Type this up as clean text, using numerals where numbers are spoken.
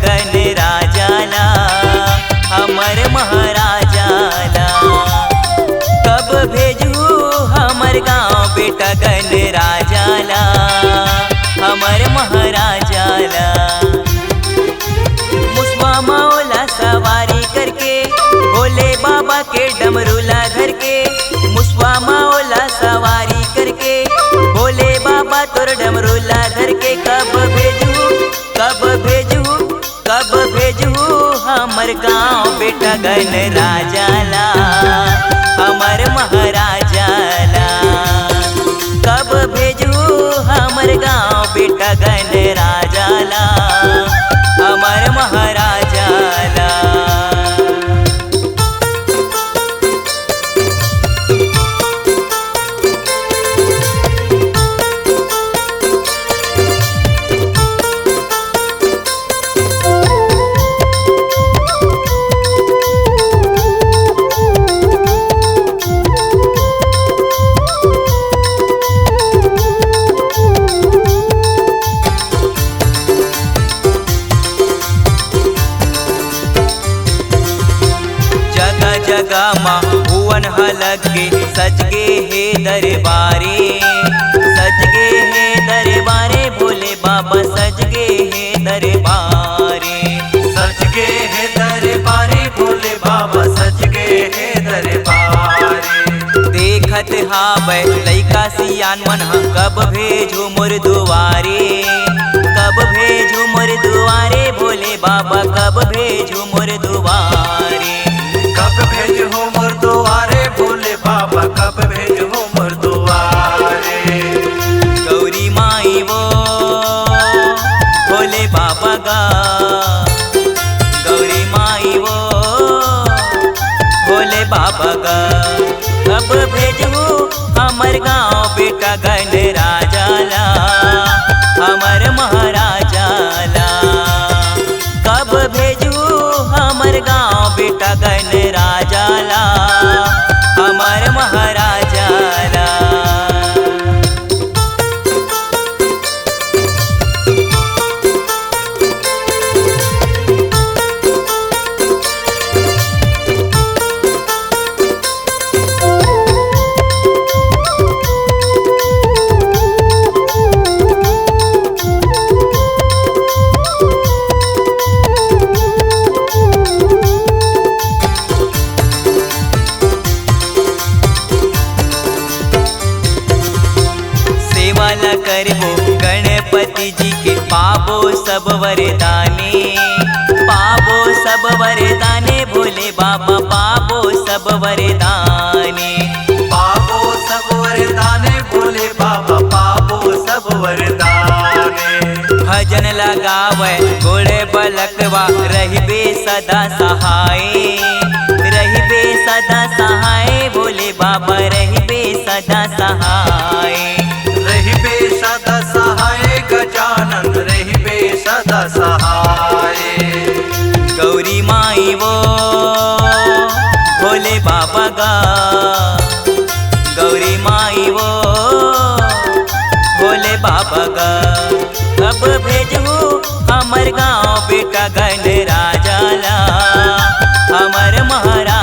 गण राजाला हमर महाराजाला। कब भेजू हमर गाँव बेटा गण राजाला हमर महाराजाला। मुसवा मौला सवारी करके भोले बाबा के डमरूला धर के, मुसवा मौला सवारी करके भोले बाबा तोर डमरूला धर के। कब भेजू कब भेजू कब भेजू हमर गाँव बेटा गण राजाला हमर महाराजाला। कब भेजू हमर गाँव बेटा गण राजाला हमर महाराजाला। जगह माँ भुवन हलके सजगे हे दरबारे, सजगे हे दरबारे भोले बाबा सजगे हे दरबारे। सजगे है दरबारे भोले बाबा सजगे है दरबारे। देखत हावै लइका सियान मन ह कब भेजू मोर दुआरे, कब भेजू मोर दुआरे भोले बाबा कब भेजू मोर दुआरे। कब भेजू मोर दुआरे भोले बाबा कब भेजू मोर दुआरे। गौरी माई वो भोले बाबा गा, गौरी माई वो भोले बाबा गा। कब भेजू हमर गाँव बेटा गण राजाला हमर महाराजाला। कब भेजू हमर गाँव बेटा गण राजाला हमर महाराजाला। सेवाला करबो गणपति जी के पाबो सब वरदाने, पाबो सब वरदाने भोले बाबा पाबो सब वरदाने। पाबो सब वरदाने भोले बाबा पाबो सब वरदाने। भजन लगावे गोड़े बलकवा रहिबे सदा सहाय, रहिबे सदा सहाय भोले बाबा रहिबे सदा सहाय। रहिबे सदा सहाय गजानन रहिबे सदा सहाय। गौरी माई वो भोले बाबा गा, गौरी माई वो भोले बाबा गा। कब भेजू हमर गाँव बेटा गण राजाला हमर महाराज।